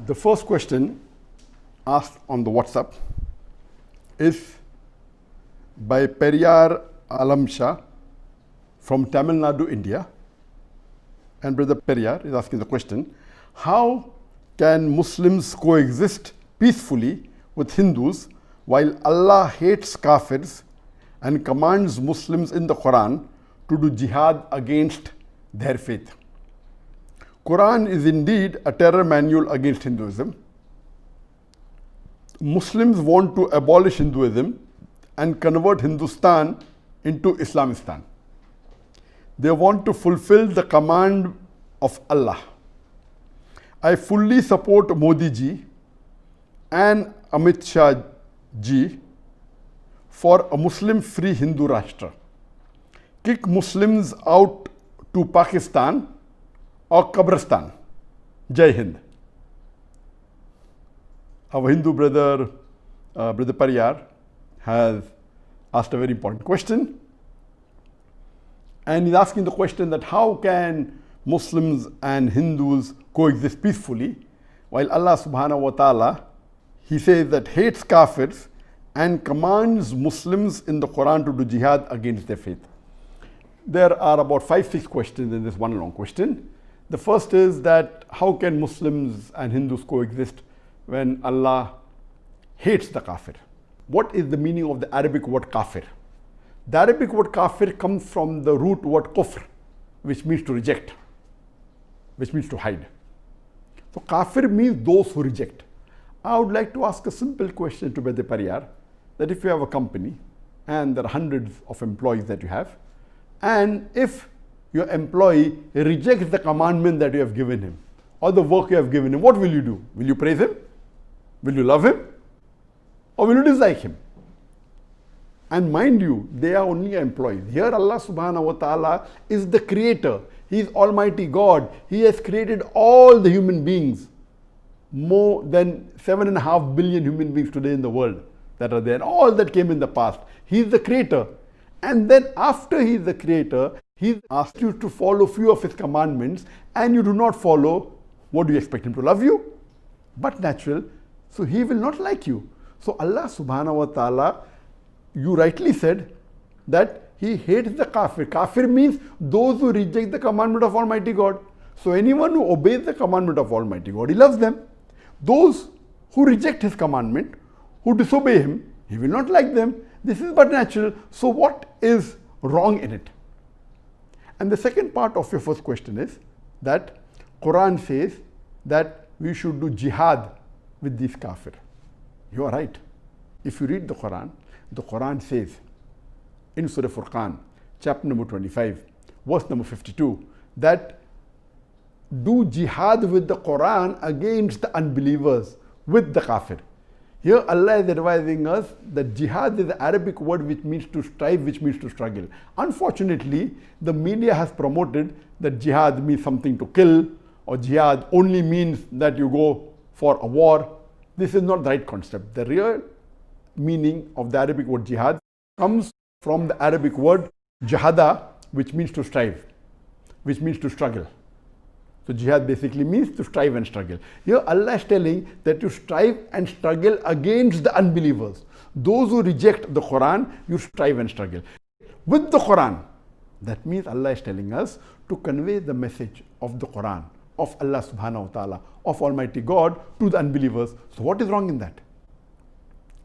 The first question asked on the WhatsApp is by Periyar'S from Tamil Nadu, India. And Brother Periyar is asking the question, how can Muslims coexist peacefully with Hindus while Allah hates Kafirs and commands Muslims in the Quran to do jihad against their faith? Quran is indeed a terror manual against Hinduism. Muslims want to abolish Hinduism and convert Hindustan into Islamistan. They want to fulfill the command of Allah. I fully support Modi ji and Amit Shah ji for a Muslim-free Hindu Rashtra. Kick Muslims out to Pakistan or Kabrastan. Jai Hind. Our Hindu brother, Brother Periyar, has asked a very important question. And he's asking the question that how can Muslims and Hindus coexist peacefully while Allah subhanahu wa ta'ala, he says that hates Kafirs and commands Muslims in the Quran to do jihad against their faith. There are about 5-6 questions in this one long question. The first is that how can Muslims and Hindus coexist when Allah hates the Kafir? What is the meaning of the Arabic word Kafir? The Arabic word Kafir comes from the root word kufr, which means to reject, which means to hide. So Kafir means those who reject. I would like to ask a simple question to Brother Periyar, that if you have a company and there are hundreds of employees that you have, and if your employee rejects the commandment that you have given him or the work you have given him, what will you do? Will you praise him? Will you love him? Or will you dislike him? And mind you, they are only employees. Here Allah subhanahu wa ta'ala is the creator. He is Almighty God. He has created all the human beings. More than 7.5 billion human beings today in the world that are there. All that came in the past. He is the creator. And then after he is the creator, he asked you to follow few of his commandments and you do not follow. What do you expect him to love you? But natural. So he will not like you. So Allah subhanahu wa ta'ala, you rightly said that he hates the kafir. Kafir means those who reject the commandment of Almighty God. So anyone who obeys the commandment of Almighty God, he loves them. Those who reject his commandment, who disobey him, he will not like them. This is but natural. So what is wrong in it? And the second part of your first question is that Quran says that we should do jihad with these kafir. You are right. If you read the Quran says in Surah Furqan, chapter number 25, verse number 52, that do jihad with the Quran against the unbelievers, with the kafir. Here Allah is advising us that jihad is the Arabic word which means to strive, which means to struggle. Unfortunately, the media has promoted that jihad means something to kill, or jihad only means that you go for a war. This is not the right concept. The real meaning of the Arabic word jihad comes from the Arabic word jahada, which means to strive, which means to struggle. So jihad basically means to strive and struggle. Here Allah is telling that you strive and struggle against the unbelievers. Those who reject the Quran, you strive and struggle. With the Quran, that means Allah is telling us to convey the message of the Quran, of Allah subhanahu wa ta'ala, of Almighty God to the unbelievers. So what is wrong in that?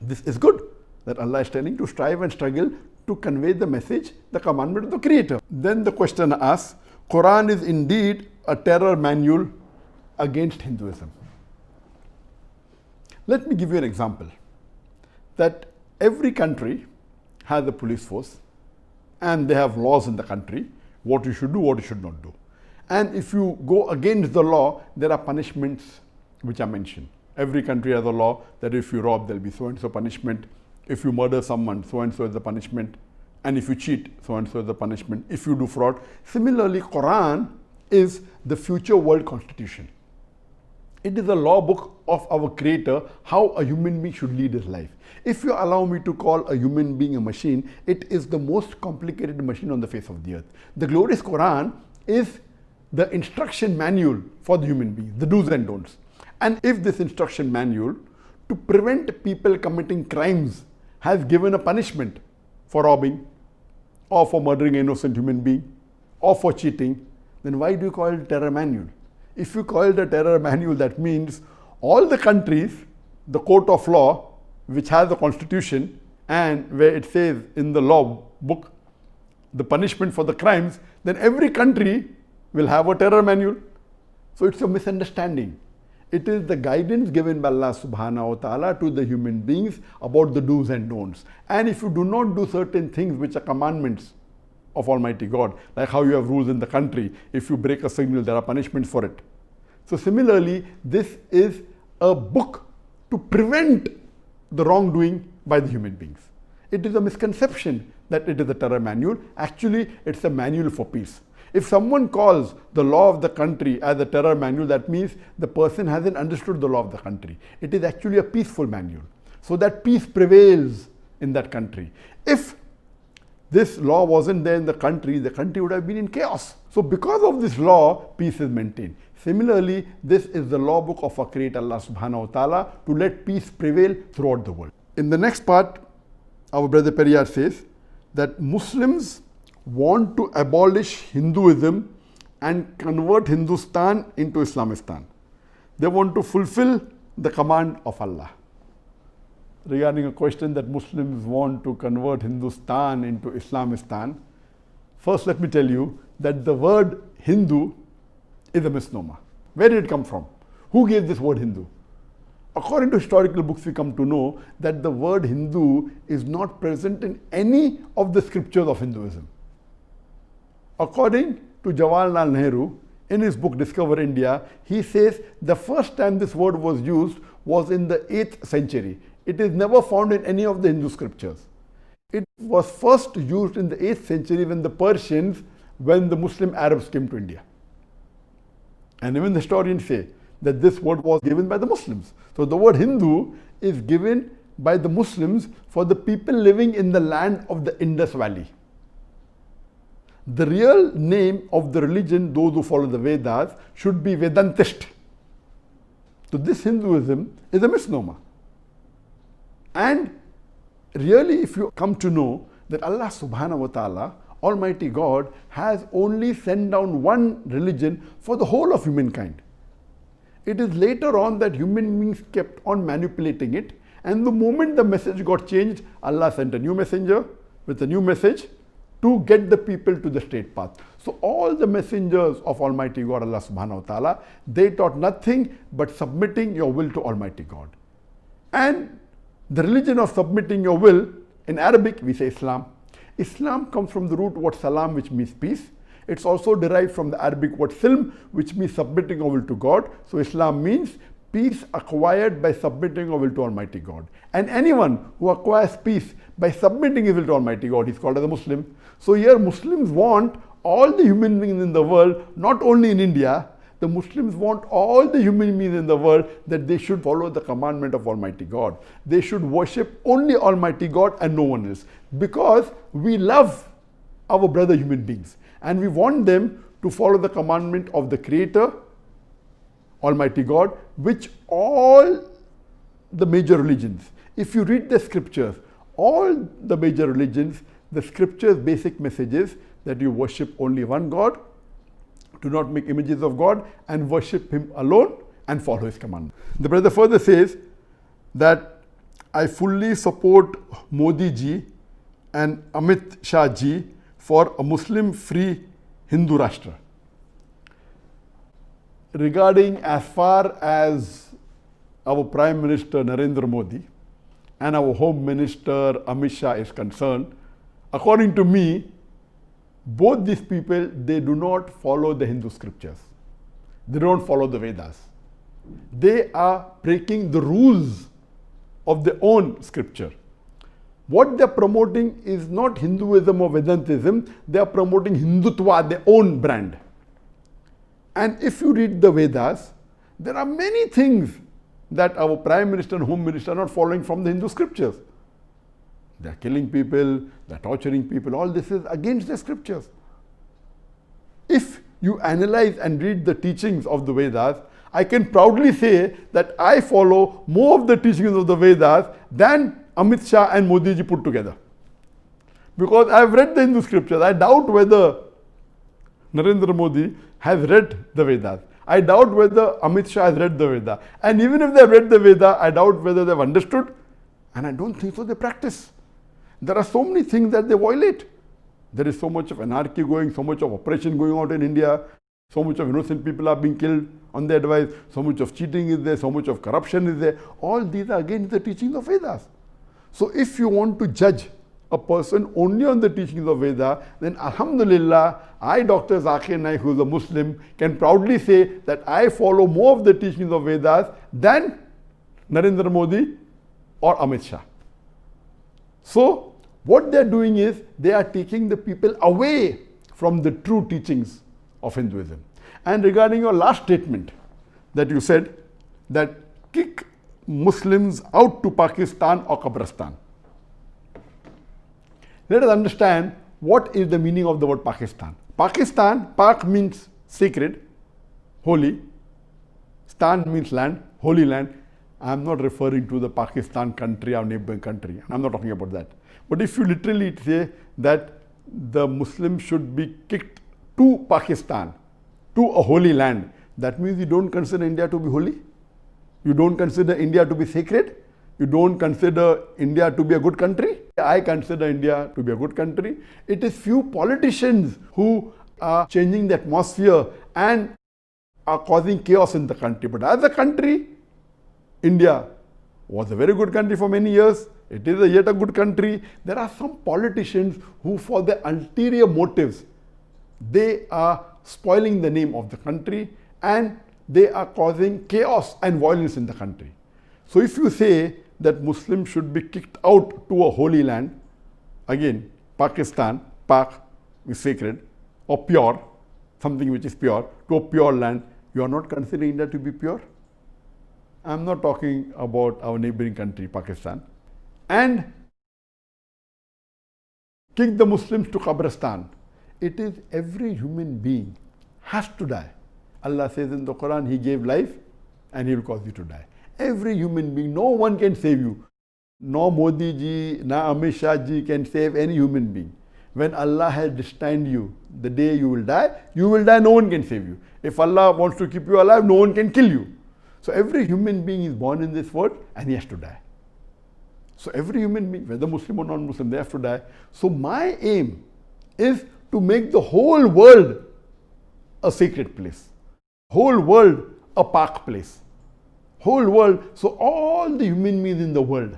This is good, that Allah is telling to strive and struggle to convey the message, the commandment of the Creator. Then the question asks, Quran is indeed a terror manual against Hinduism. Let me give you an example. That every country has a police force and they have laws in the country, what you should do, what you should not do. And if you go against the law, there are punishments which are mentioned. Every country has a law that if you rob, there will be so and so punishment. If you murder someone, so and so is the punishment. And if you cheat, so and so is the punishment. If you do fraud. Similarly, Quran is the future world constitution. It is a law book of our Creator, how a human being should lead his life. If you allow me to call a human being a machine, it is the most complicated machine on the face of the earth. The glorious Quran is the instruction manual for the human being, the do's and don'ts. And if this instruction manual to prevent people committing crimes has given a punishment for robbing or for murdering an innocent human being or for cheating, then why do you call it terror manual? If you call it a terror manual, that means all the countries, the court of law, which has a constitution and where it says in the law book the punishment for the crimes, then every country will have a terror manual. So it's a misunderstanding. It is the guidance given by Allah subhanahu wa ta'ala to the human beings about the do's and don'ts. And if you do not do certain things which are commandments of Almighty God, like how you have rules in the country, if you break a signal, there are punishments for it. So similarly, this is a book to prevent the wrongdoing by the human beings. It is a misconception that it is a terror manual. Actually, it's a manual for peace. If someone calls the law of the country as a terror manual, that means the person hasn't understood the law of the country. It is actually a peaceful manual, so that peace prevails in that country. If this law wasn't there in the country would have been in chaos. So because of this law, peace is maintained. Similarly, this is the law book of our Creator Allah subhanahu wa ta'ala to let peace prevail throughout the world. In the next part, our brother Periyar says that Muslims want to abolish Hinduism and convert Hindustan into Islamistan. They want to fulfill the command of Allah. Regarding a question that Muslims want to convert Hindustan into Islamistan, first let me tell you that the word Hindu is a misnomer. Where did it come from? Who gave this word Hindu? According to historical books, we come to know that the word Hindu is not present in any of the scriptures of Hinduism. According to Jawaharlal Nehru, in his book Discover India, he says the first time this word was used was in the 8th century. It is never found in any of the Hindu scriptures. It was first used in the 8th century when the Muslim Arabs came to India. And even the historians say that this word was given by the Muslims. So the word Hindu is given by the Muslims for the people living in the land of the Indus Valley. The real name of the religion, those who follow the Vedas, should be Vedantist. So this Hinduism is a misnomer. And really, if you come to know that Allah subhanahu wa ta'ala, Almighty God, has only sent down one religion for the whole of humankind. It is later on that human beings kept on manipulating it, and the moment the message got changed, Allah sent a new messenger with a new message to get the people to the straight path. So all the messengers of Almighty God, Allah subhanahu wa ta'ala, they taught nothing but submitting your will to Almighty God. And the religion of submitting your will, in Arabic we say Islam. Islam comes from the root word salam, which means peace. It's also derived from the Arabic word silm, which means submitting our will to God. So Islam means peace acquired by submitting our will to Almighty God. And anyone who acquires peace by submitting his will to Almighty God, he's called as a Muslim. So here Muslims want all the human beings in the world, not only in India, the Muslims want all the human beings in the world that they should follow the commandment of Almighty God. They should worship only Almighty God and no one else. Because we love our brother human beings and we want them to follow the commandment of the Creator, Almighty God, which all the major religions, if you read the scriptures, all the major religions, the scriptures' basic message is that you worship only one God, do not make images of God, and worship Him alone and follow His commandments. The brother further says that I fully support Modi ji and Amit Shah ji for a Muslim-free Hindu Rashtra. Regarding as far as our Prime Minister Narendra Modi and our Home Minister Amit Shah is concerned, according to me, both these people, they do not follow the Hindu scriptures. They don't follow the Vedas. They are breaking the rules of their own scripture. What they're promoting is not Hinduism or Vedantism. They are promoting Hindutva, their own brand. And if you read the Vedas, there are many things that our Prime Minister and Home Minister are not following from the Hindu scriptures. They are killing people, they are torturing people. All this is against the scriptures. If you analyze and read the teachings of the Vedas, I can proudly say that I follow more of the teachings of the Vedas than Amit Shah and Modi ji put together. Because I have read the Hindu scriptures. I doubt whether Narendra Modi has read the Vedas. I doubt whether Amit Shah has read the Veda. And even if they have read the Veda, I doubt whether they have understood. And I don't think so they practice. There are so many things that they violate. There is so much of anarchy going, so much of oppression going on in India, so much of innocent people are being killed on their advice, so much of cheating is there, so much of corruption is there. All these are against the teachings of Vedas. So if you want to judge a person only on the teachings of Veda, then Alhamdulillah, I, Dr. Zakir Naik, who is a Muslim, can proudly say that I follow more of the teachings of Vedas than Narendra Modi or Amit Shah. So what they are doing is they are taking the people away from the true teachings of Hinduism. And regarding your last statement that you said that kick Muslims out to Pakistan or Kabrastan. Let us understand what is the meaning of the word Pakistan. Pakistan, Pak means sacred, holy. Stan means land, holy land. I am not referring to the Pakistan country, our neighboring country. I am not talking about that. But if you literally say that the Muslims should be kicked to Pakistan, to a holy land, that means you don't consider India to be holy. You don't consider India to be sacred. You don't consider India to be a good country. I consider India to be a good country. It is few politicians who are changing the atmosphere and are causing chaos in the country. But as a country, India was a very good country for many years. It is yet a good country. There are some politicians who, for their ulterior motives, they are spoiling the name of the country and they are causing chaos and violence in the country. So if you say that Muslims should be kicked out to a holy land, again, Pakistan, Pak is sacred, or pure, something which is pure, to a pure land, you are not considering India to be pure. I am not talking about our neighboring country, Pakistan. And kick the Muslims to Kabrastan. It is every human being has to die. Allah says in the Quran, He gave life and He will cause you to die. Every human being, no one can save you. No Modi ji, no Amit Shah ji can save any human being. When Allah has destined you, the day you will die, no one can save you. If Allah wants to keep you alive, no one can kill you. So every human being is born in this world and he has to die. So every human being, whether Muslim or non-Muslim, they have to die. So my aim is to make the whole world a sacred place. Whole world a Pak place. Whole world, so all the human beings in the world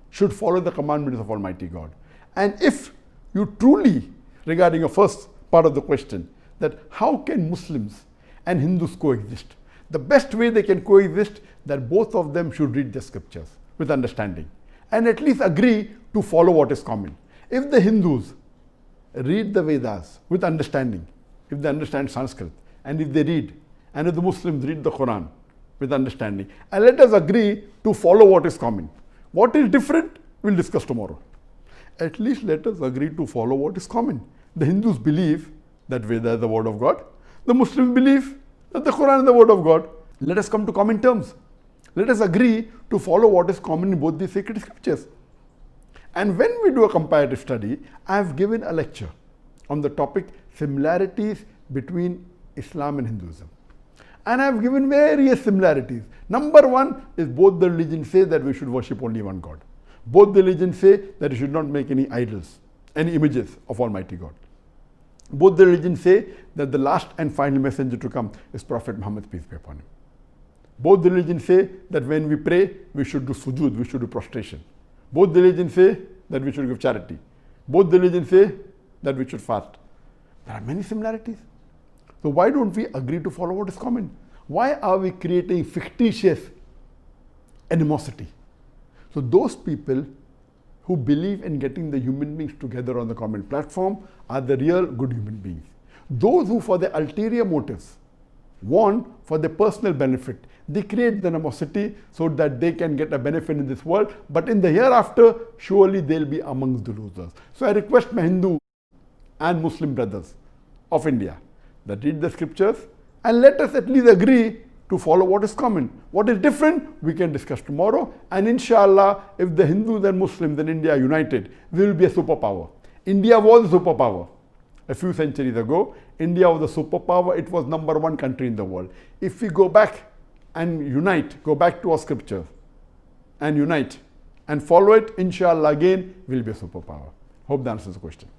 should follow the commandments of Almighty God. And if you truly, regarding your first part of the question, that how can Muslims and Hindus coexist? The best way they can coexist, that both of them should read the scriptures with understanding and at least agree to follow what is common. If the Hindus read the Vedas with understanding, if they understand Sanskrit, and if they read, and if the Muslims read the Quran with understanding, and let us agree to follow what is common. What is different, we'll discuss tomorrow. At least let us agree to follow what is common. The Hindus believe that Veda is the word of God. The Muslims believe that the Quran is the word of God. Let us come to common terms. Let us agree to follow what is common in both these sacred scriptures. And when we do a comparative study, I have given a lecture on the topic similarities between Islam and Hinduism. And I have given various similarities. Number one is both the religions say that we should worship only one God. Both the religions say that we should not make any idols, any images of Almighty God. Both the religions say that the last and final messenger to come is Prophet Muhammad, peace be upon him. Both the religions say that when we pray, we should do sujood, we should do prostration. Both the religions say that we should give charity. Both the religions say that we should fast. There are many similarities. So why don't we agree to follow what is common? Why are we creating fictitious animosity? So those people who believe in getting the human beings together on the common platform are the real good human beings. Those who for their ulterior motives want for their personal benefit, they create the animosity so that they can get a benefit in this world, but in the hereafter, surely they'll be amongst the losers. So I request my Hindu and Muslim brothers of India that read the scriptures and let us at least agree to follow what is common. What is different, we can discuss tomorrow. And inshallah, if the Hindus and Muslims in India are united, we will be a superpower. India was a superpower. A few centuries ago, India was a superpower. It was #1 country in the world. If we go back and unite, go back to our scriptures and unite and follow it, inshallah, again, we'll be a superpower. Hope that answers the question.